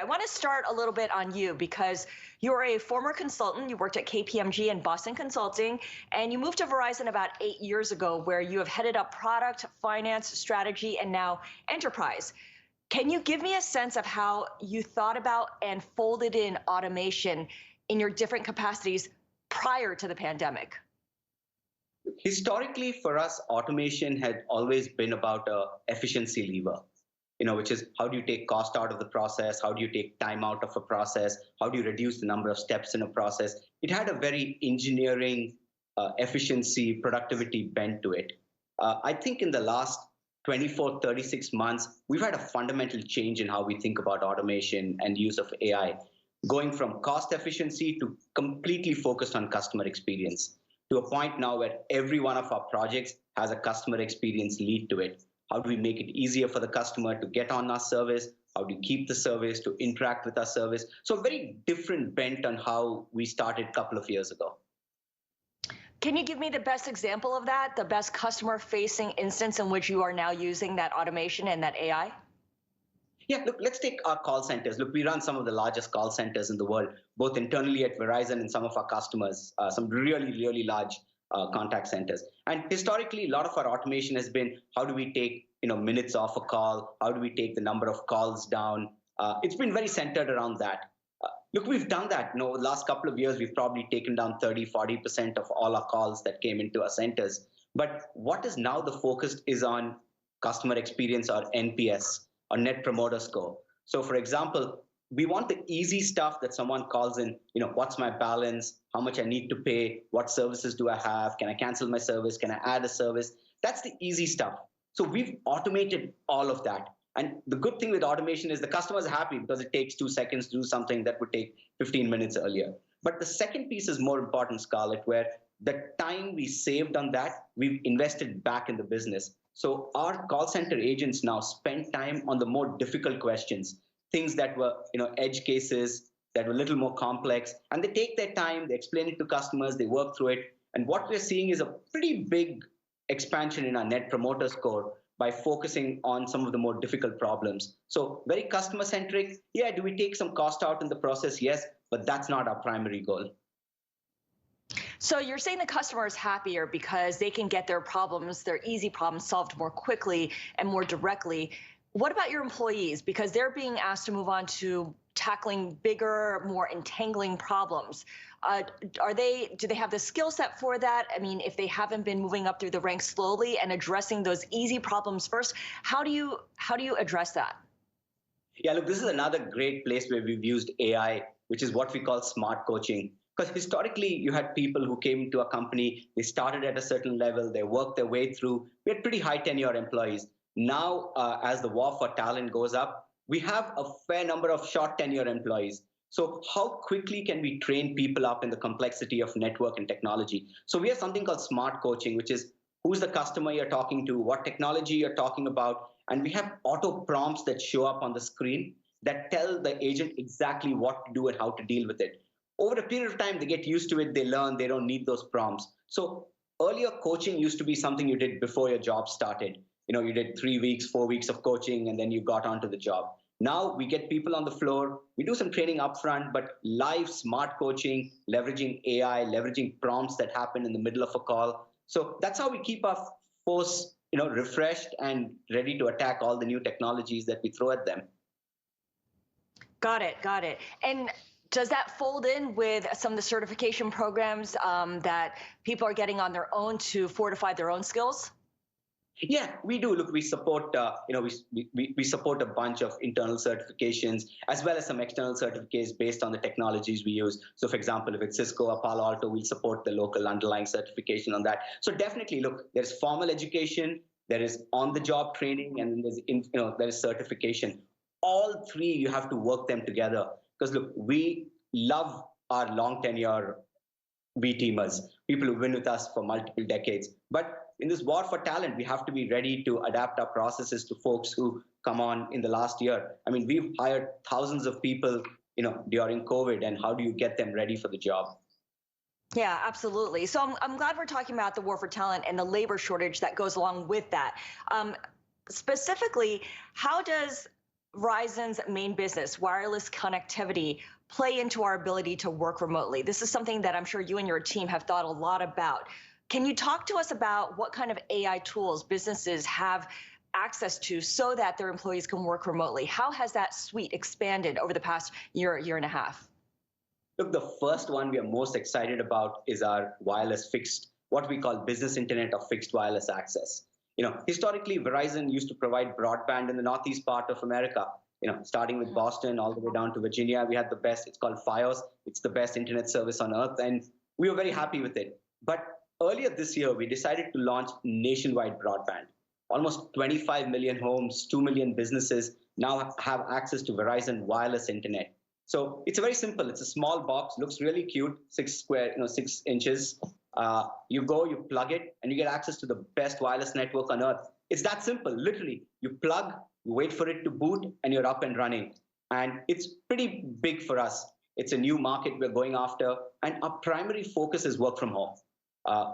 want to start a little bit on you because you're a former consultant. You worked at KPMG and Boston Consulting, and you moved to Verizon about 8 years ago, where you have headed up product, finance, strategy, and now enterprise. Can you give me a sense of how you thought about and folded in automation in your different capacities prior to the pandemic? Historically, for us, automation had always been about a efficiency lever, which is how do you take cost out of the process? How do you take time out of a process? How do you reduce the number of steps in a process? It had a very engineering, efficiency, productivity bent to it. I think in the last 24, 36 months, we've had a fundamental change in how we think about automation and use of AI, going from cost efficiency to completely focused on customer experience, to a point now where every one of our projects has a customer experience lead to it. How do we make it easier for the customer to get on our service? How do you keep the service, to interact with our service? So a very different bent on how we started a couple of years ago. Can you give me the best example of that, the best customer-facing instance in which you are now using that automation and that AI? Yeah, look, let's take our call centers. Look, we run some of the largest call centers in the world, both internally at Verizon and some of our customers, some really, really large contact centers. And historically, a lot of our automation has been, how do we take minutes off a call? How do we take the number of calls down? It's been very centered around that. Look, we've done that. The last couple of years, we've probably taken down 30, 40% of all our calls that came into our centers. But what is now the focus is on customer experience, or NPS, or Net Promoter Score. So for example, we want the easy stuff that someone calls in, what's my balance, how much I need to pay, what services do I have, can I cancel my service, can I add a service? That's the easy stuff. So we've automated all of that. And the good thing with automation is the customers are happy because it takes 2 seconds to do something that would take 15 minutes earlier. But the second piece is more important, Scarlet, where the time we saved on that, we've invested back in the business. So our call center agents now spend time on the more difficult questions, things that were, edge cases that were a little more complex, and they take their time, they explain it to customers, they work through it. And what we're seeing is a pretty big expansion in our Net Promoter Score by focusing on some of the more difficult problems. So very customer-centric. Yeah, do we take some cost out in the process? Yes, but that's not our primary goal. So you're saying the customer is happier because they can get their problems, their easy problems, solved more quickly and more directly. What about your employees? Because they're being asked to move on to tackling bigger, more entangling problems. Do they have the skill set for that? I mean, if they haven't been moving up through the ranks slowly and addressing those easy problems first, how do you address that? Yeah, look, this is another great place where we've used AI, which is what we call smart coaching. Because historically, you had people who came to a company, they started at a certain level, they worked their way through. We had pretty high tenure employees. Now, as the war for talent goes up, we have a fair number of short tenure employees. So how quickly can we train people up in the complexity of network and technology? So we have something called smart coaching, which is who's the customer you're talking to, what technology you're talking about, and we have auto prompts that show up on the screen that tell the agent exactly what to do and how to deal with it. Over a period of time, they get used to it, they learn, they don't need those prompts. So earlier, coaching used to be something you did before your job started. You did 3 weeks, 4 weeks of coaching, and then you got onto the job. Now we get people on the floor, we do some training upfront, but live smart coaching, leveraging AI, leveraging prompts that happen in the middle of a call. So that's how we keep our force, refreshed and ready to attack all the new technologies that we throw at them. Got it, got it. And does that fold in with some of the certification programs that people are getting on their own to fortify their own skills? Yeah, we do. Look, we support, we support a bunch of internal certifications as well as some external certificates based on the technologies we use. So for example, if it's Cisco or Palo Alto, we'll support the local underlying certification on that. So definitely, look, there's formal education, there is on-the-job training, and there is certification. All three, you have to work them together. Because look, we love our long tenure V-teamers, people who've been with us for multiple decades. But in this war for talent, we have to be ready to adapt our processes to folks who come on in the last year. I mean, we've hired thousands of people, during COVID, and how do you get them ready for the job? Yeah, absolutely. So I'm glad we're talking about the war for talent and the labor shortage that goes along with that. Specifically, how does Verizon's main business, wireless connectivity, play into our ability to work remotely? This is something that I'm sure you and your team have thought a lot about. Can you talk to us about what kind of AI tools businesses have access to so that their employees can work remotely? How has that suite expanded over the past year, year and a half? Look, the first one we are most excited about is our wireless fixed, what we call business internet or fixed wireless access. Historically, Verizon used to provide broadband in the northeast part of America. Starting with Boston all the way down to Virginia, we had the best. It's called FiOS. It's the best internet service on earth, and we were very happy with it. But earlier this year, we decided to launch nationwide broadband. Almost 25 million homes, 2 million businesses now have access to Verizon wireless internet. So it's very simple. It's a small box, looks really cute, 6 inches. You go, you plug it, and you get access to the best wireless network on earth. It's that simple, literally. You plug, you wait for it to boot, and you're up and running. And it's pretty big for us. It's a new market we're going after, and our primary focus is work from home.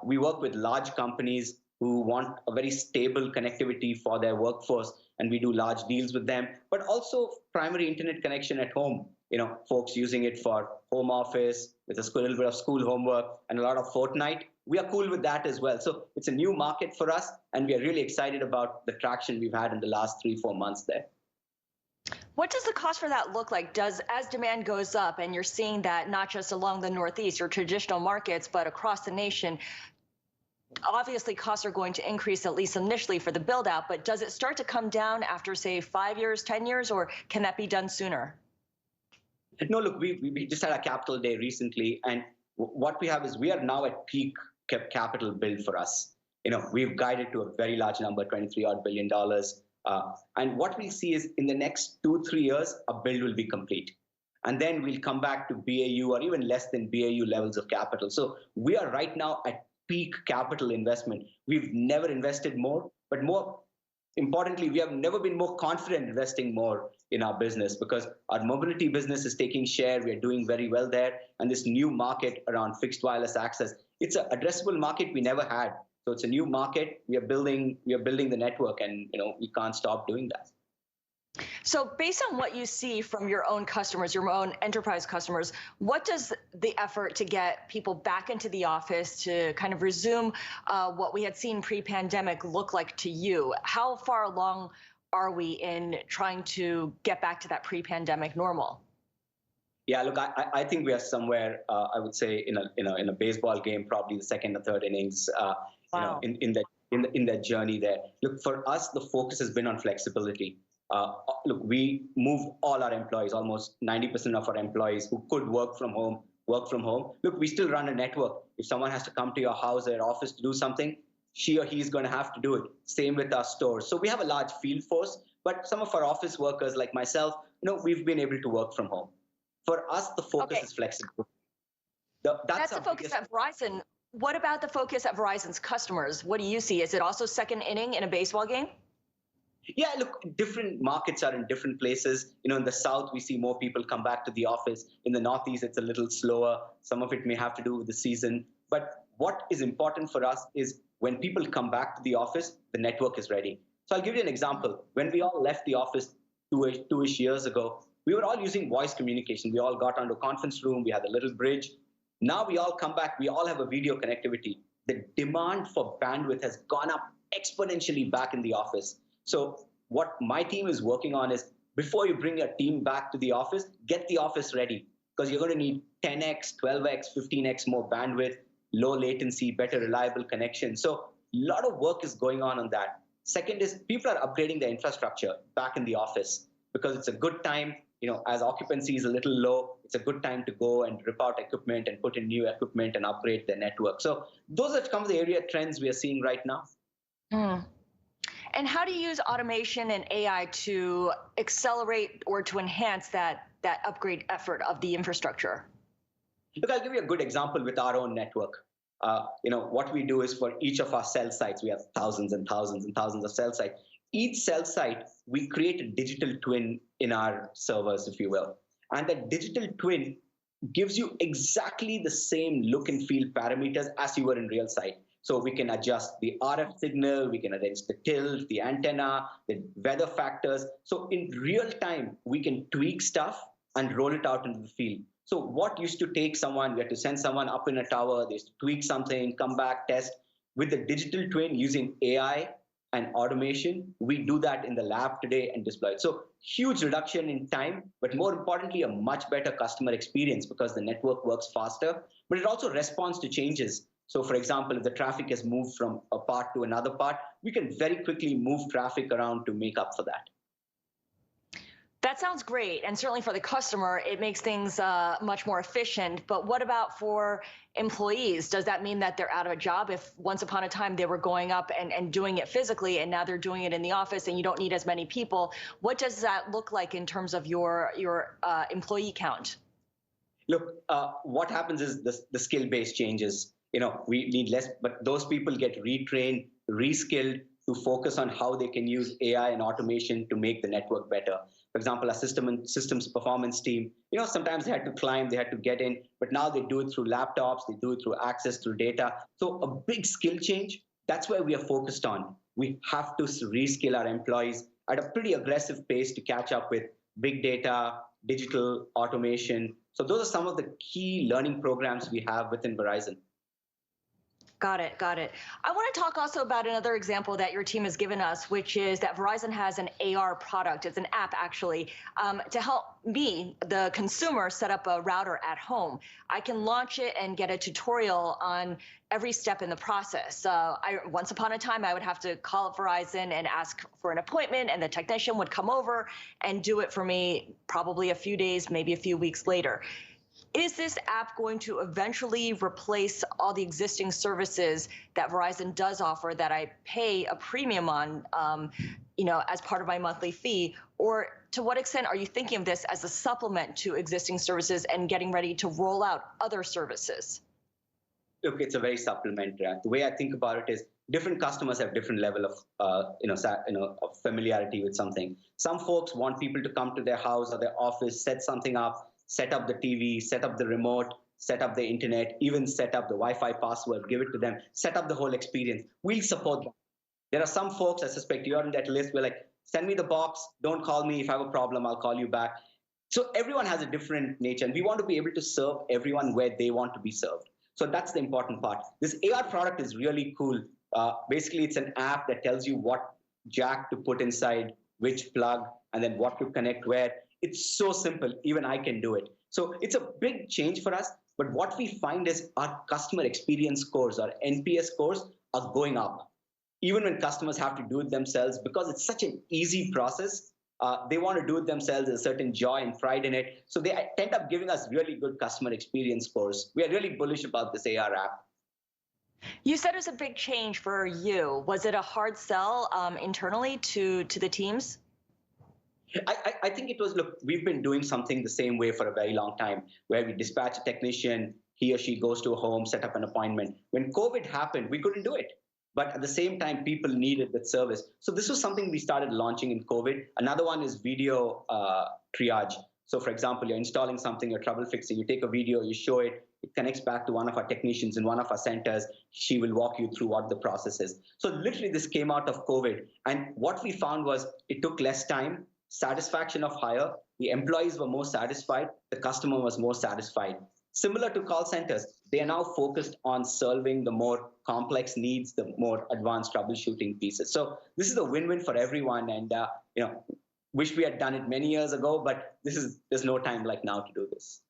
We work with large companies who want a very stable connectivity for their workforce, and we do large deals with them, but also primary internet connection at home. Folks using it for home office with a little bit of school homework and a lot of Fortnite. We are cool with that as well. So it's a new market for us, and we are really excited about the traction we've had in the last 3-4 months there. What does the cost for that look like? As demand goes up, and you're seeing that not just along the Northeast, your traditional markets, but across the nation, obviously costs are going to increase, at least initially, for the build out, but does it start to come down after, say, 5 years, 10 years, or can that be done sooner? No, look, we just had a capital day recently, and what we have is we are now at peak capital build for us. We've guided to a very large number, $23 billion. And what we see is in the next 2-3 years, a build will be complete. And then we'll come back to BAU or even less than BAU levels of capital. So we are right now at peak capital investment. We've never invested more, but more importantly, we have never been more confident investing more in our business because our mobility business is taking share. We are doing very well there. And this new market around fixed wireless access, it's an addressable market we never had. So it's a new market. We are building the network, and we can't stop doing that. So based on what you see from your own customers, your own enterprise customers, what does the effort to get people back into the office to kind of resume what we had seen pre-pandemic look like to you? How far along are we in trying to get back to that pre-pandemic normal? Yeah, look, I think we are somewhere, I would say, in a baseball game, probably the second or third innings, Wow. in that journey there. Look, for us, the focus has been on flexibility. Look, we move all our employees, almost 90% of our employees who could work from home. Look, we still run a network. If someone has to come to your house or your office to do something, she or he is going to have to do it. Same with our stores. So we have a large field force, but some of our office workers like myself, we've been able to work from home. For us, the focus is flexible. That's the focus at Verizon. What about the focus at Verizon's customers? What do you see? Is it also second inning in a baseball game? Yeah, look, different markets are in different places. In the South, we see more people come back to the office. In the Northeast, it's a little slower. Some of it may have to do with the season. But what is important for us is when people come back to the office, the network is ready. So I'll give you an example. When we all left the office two-ish years ago, we were all using voice communication. We all got onto a conference room. We had a little bridge. Now we all come back. We all have a video connectivity. The demand for bandwidth has gone up exponentially back in the office. So what my team is working on is before you bring your team back to the office, get the office ready because you're going to need 10x, 12x, 15x more bandwidth, low latency, better reliable connection. So a lot of work is going on that. Second is people are upgrading their infrastructure back in the office because it's a good time, as occupancy is a little low, it's a good time to go and rip out equipment and put in new equipment and upgrade their network. So those are some of the area trends we are seeing right now. And how do you use automation and AI to accelerate or to enhance that upgrade effort of the infrastructure? Look, I'll give you a good example with our own network. What we do is for each of our cell sites, we have thousands and thousands and thousands of cell sites. Each cell site, we create a digital twin in our servers, if you will. And that digital twin gives you exactly the same look and feel parameters as you were in real site. So we can adjust the RF signal, we can arrange the tilt, the antenna, the weather factors. So in real time, we can tweak stuff and roll it out into the field. So what used to take someone, we had to send someone up in a tower, they used to tweak something, come back, test. With the digital twin using AI and automation, we do that in the lab today and deploy it. So huge reduction in time, but more importantly, a much better customer experience because the network works faster, but it also responds to changes. So for example, if the traffic has moved from a part to another part, we can very quickly move traffic around to make up for that. That sounds great. And certainly for the customer, it makes things much more efficient. But what about for employees? Does that mean that they're out of a job if once upon a time they were going up and doing it physically and now they're doing it in the office and you don't need as many people? What does that look like in terms of your employee count? Look, what happens is the skill base changes. We need less, but those people get retrained, reskilled to focus on how they can use AI and automation to make the network better. For example, a systems performance team, sometimes they had to climb, they had to get in, but now they do it through laptops, they do it through access, through data. So a big skill change, that's where we are focused on. We have to reskill our employees at a pretty aggressive pace to catch up with big data, digital automation. So those are some of the key learning programs we have within Verizon. Got it. Got it. I want to talk also about another example that your team has given us, which is that Verizon has an AR product. It's an app, actually, to help me, the consumer, set up a router at home. I can launch it and get a tutorial on every step in the process. Once upon a time, I would have to call up Verizon and ask for an appointment, and the technician would come over and do it for me probably a few days, maybe a few weeks later. Is this app going to eventually replace all the existing services that Verizon does offer that I pay a premium on, as part of my monthly fee? Or to what extent are you thinking of this as a supplement to existing services and getting ready to roll out other services? Look, it's a very supplementary. The way I think about it is different customers have different level of, of familiarity with something. Some folks want people to come to their house or their office, set something up, set up the TV, set up the remote, set up the internet, even set up the Wi-Fi password, give it to them, set up the whole experience. We'll support them. There are some folks, I suspect you're in that list, we're like, send me the box, don't call me. If I have a problem, I'll call you back. So everyone has a different nature, and we want to be able to serve everyone where they want to be served. So that's the important part. This AR product is really cool. Basically, it's an app that tells you what jack to put inside, which plug, and then what to connect where. It's so simple, even I can do it. So it's a big change for us, but what we find is our customer experience scores, our NPS scores, are going up. Even when customers have to do it themselves, because it's such an easy process, they want to do it themselves. There's a certain joy and pride in it. So they end up giving us really good customer experience scores. We are really bullish about this AR app. You said it was a big change for you. Was it a hard sell internally to the teams? I think it was, look, we've been doing something the same way for a very long time, where we dispatch a technician, he or she goes to a home, set up an appointment. When COVID happened, we couldn't do it. But at the same time, people needed that service. So this was something we started launching in COVID. Another one is video triage. So for example, you're installing something, you're trouble fixing, you take a video, you show it, it connects back to one of our technicians in one of our centers. She will walk you through what the process is. So literally this came out of COVID. And what we found was it took less time, satisfaction of higher, the employees were more satisfied, the customer was more satisfied. Similar to call centers, they are now focused on solving the more complex needs, the more advanced troubleshooting pieces. So this is a win-win for everyone, and wish we had done it many years ago, but there's no time like now to do this.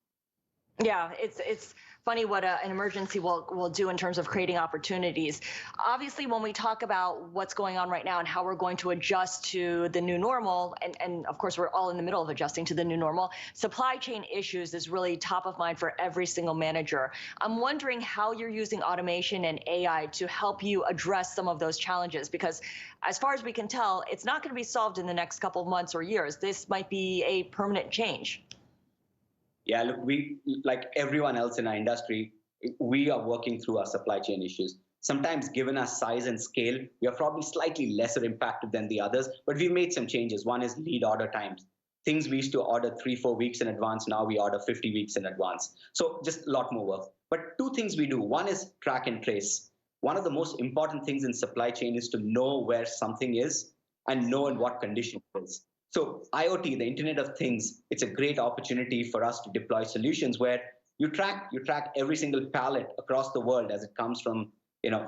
Yeah, it's funny what an emergency will do in terms of creating opportunities. Obviously, when we talk about what's going on right now and how we're going to adjust to the new normal, and of course, we're all in the middle of adjusting to the new normal, supply chain issues is really top of mind for every single manager. I'm wondering how you're using automation and AI to help you address some of those challenges, because as far as we can tell, it's not going to be solved in the next couple of months or years. This might be a permanent change. Yeah, look, we, like everyone else in our industry, we are working through our supply chain issues. Sometimes, given our size and scale, we are probably slightly lesser impacted than the others, but we've made some changes. One is lead order times. Things we used to order 3-4 weeks in advance, now we order 50 weeks in advance. So just a lot more work. But two things we do. One is track and trace. one of the most important things in supply chain is to know where something is and know in what condition it is. So IoT, the Internet of Things, it's a great opportunity for us to deploy solutions where you track every single pallet across the world as it comes from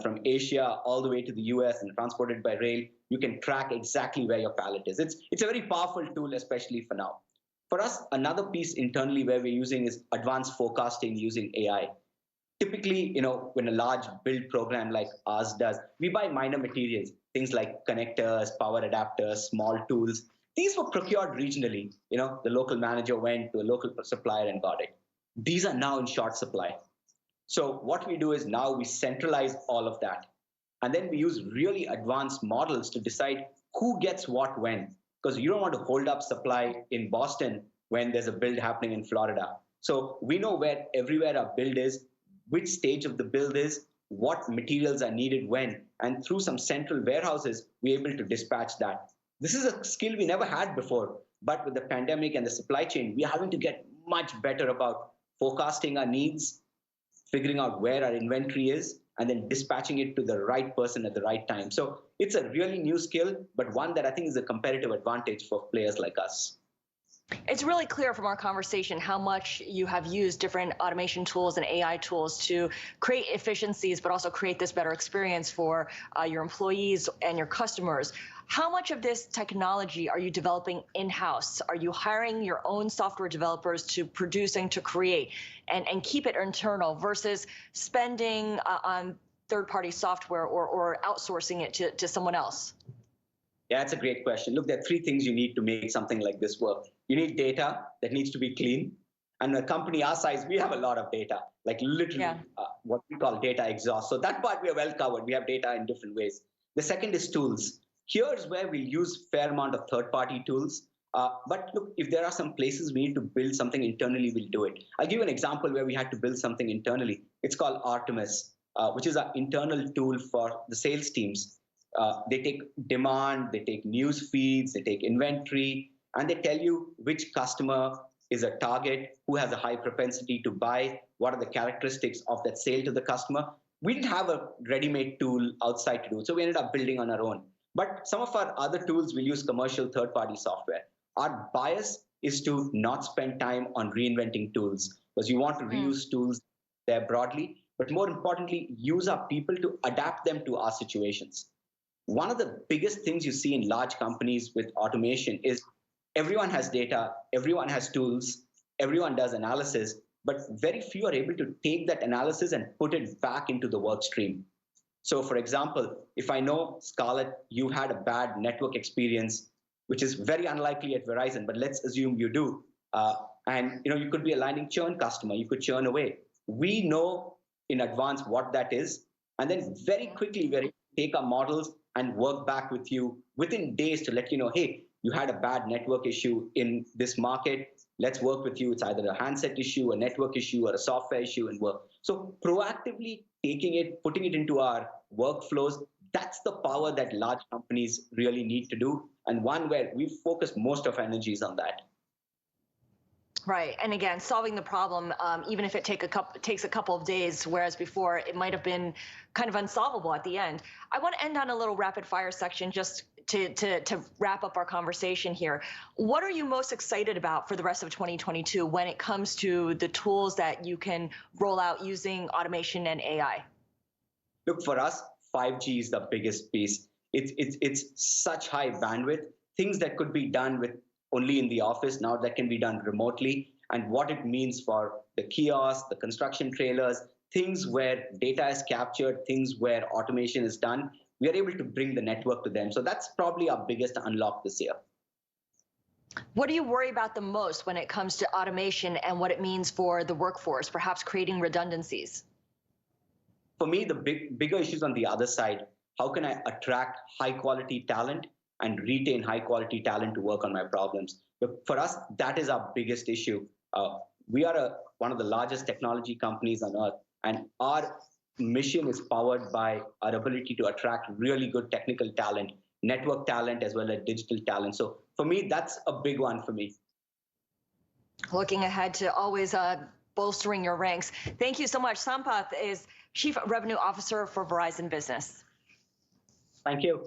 from Asia all the way to the US and transported by rail. You can track exactly where your pallet is. It's a very powerful tool, especially for now. For us, another piece internally where we're using is advanced forecasting using AI. Typically, when a large build program like ours does, we buy minor materials, things like connectors, power adapters, small tools. These were procured regionally. The local manager went to a local supplier and got it. These are now in short supply. So what we do is now we centralize all of that. And then we use really advanced models to decide who gets what when. Because you don't want to hold up supply in Boston when there's a build happening in Florida. So we know where everywhere our build is, which stage of the build is, what materials are needed when. And through some central warehouses, we're able to dispatch that. This is a skill we never had before. But with the pandemic and the supply chain, we're having to get much better about forecasting our needs, figuring out where our inventory is, and then dispatching it to the right person at the right time. So it's a really new skill, but one that I think is a competitive advantage for players like us. It's really clear from our conversation how much you have used different automation tools and AI tools to create efficiencies, but also create this better experience for your employees and your customers. How much of this technology are you developing in-house? Are you hiring your own software developers to produce and to create and keep it internal versus spending on third-party software or outsourcing it to someone else? Yeah, that's a great question. Look, there are three things you need to make something like this work. You need data that needs to be clean. And a company our size, we have a lot of data, like literally what we call data exhaust. So that part we are well covered. We have data in different ways. The second is tools. Here's where we'll use a fair amount of third-party tools. But look, if there are some places we need to build something internally, we'll do it. I'll give you an example where we had to build something internally. It's called Artemis, which is our internal tool for the sales teams. They take demand, they take news feeds, they take inventory, and they tell you which customer is a target, who has a high propensity to buy, what are the characteristics of that sale to the customer. We didn't have a ready-made tool outside to do it, so we ended up building on our own. But some of our other tools will use commercial third-party software. Our bias is to not spend time on reinventing tools, because you want to reuse tools there broadly, but more importantly, use our people to adapt them to our situations. One of the biggest things you see in large companies with automation is everyone has data, everyone has tools, everyone does analysis, but very few are able to take that analysis and put it back into the work stream. So for example, if I know, Scarlet, you had a bad network experience, which is very unlikely at Verizon, but let's assume you do, and you could be a lightning churn customer, you could churn away. We know in advance what that is, and then very quickly we're able to take our models and work back with you within days to let you know, hey, you had a bad network issue in this market. Let's work with you. It's either a handset issue, a network issue, or a software issue, and work. So proactively taking it, putting it into our workflows, that's the power that large companies really need to do, and one where we focus most of our energies on that. Right. And again, solving the problem, even if it takes a couple of days, whereas before it might have been kind of unsolvable at the end. I want to end on a little rapid fire section just to wrap up our conversation here. What are you most excited about for the rest of 2022 when it comes to the tools that you can roll out using automation and AI? Look, for us, 5G is the biggest piece. It's such high bandwidth. Things that could be done with only in the office, now that can be done remotely, and what it means for the kiosks, the construction trailers, things where data is captured, things where automation is done, we are able to bring the network to them. So that's probably our biggest unlock this year. What do you worry about the most when it comes to automation and what it means for the workforce, perhaps creating redundancies? For me, the bigger issues on the other side. How can I attract high quality talent and retain high quality talent to work on my problems? But for us, that is our biggest issue. We are one of the largest technology companies on earth, and our mission is powered by our ability to attract really good technical talent, network talent, as well as digital talent. So for me, that's a big one for me. Looking ahead to always bolstering your ranks. Thank you so much. Sampath is Chief Revenue Officer for Verizon Business. Thank you.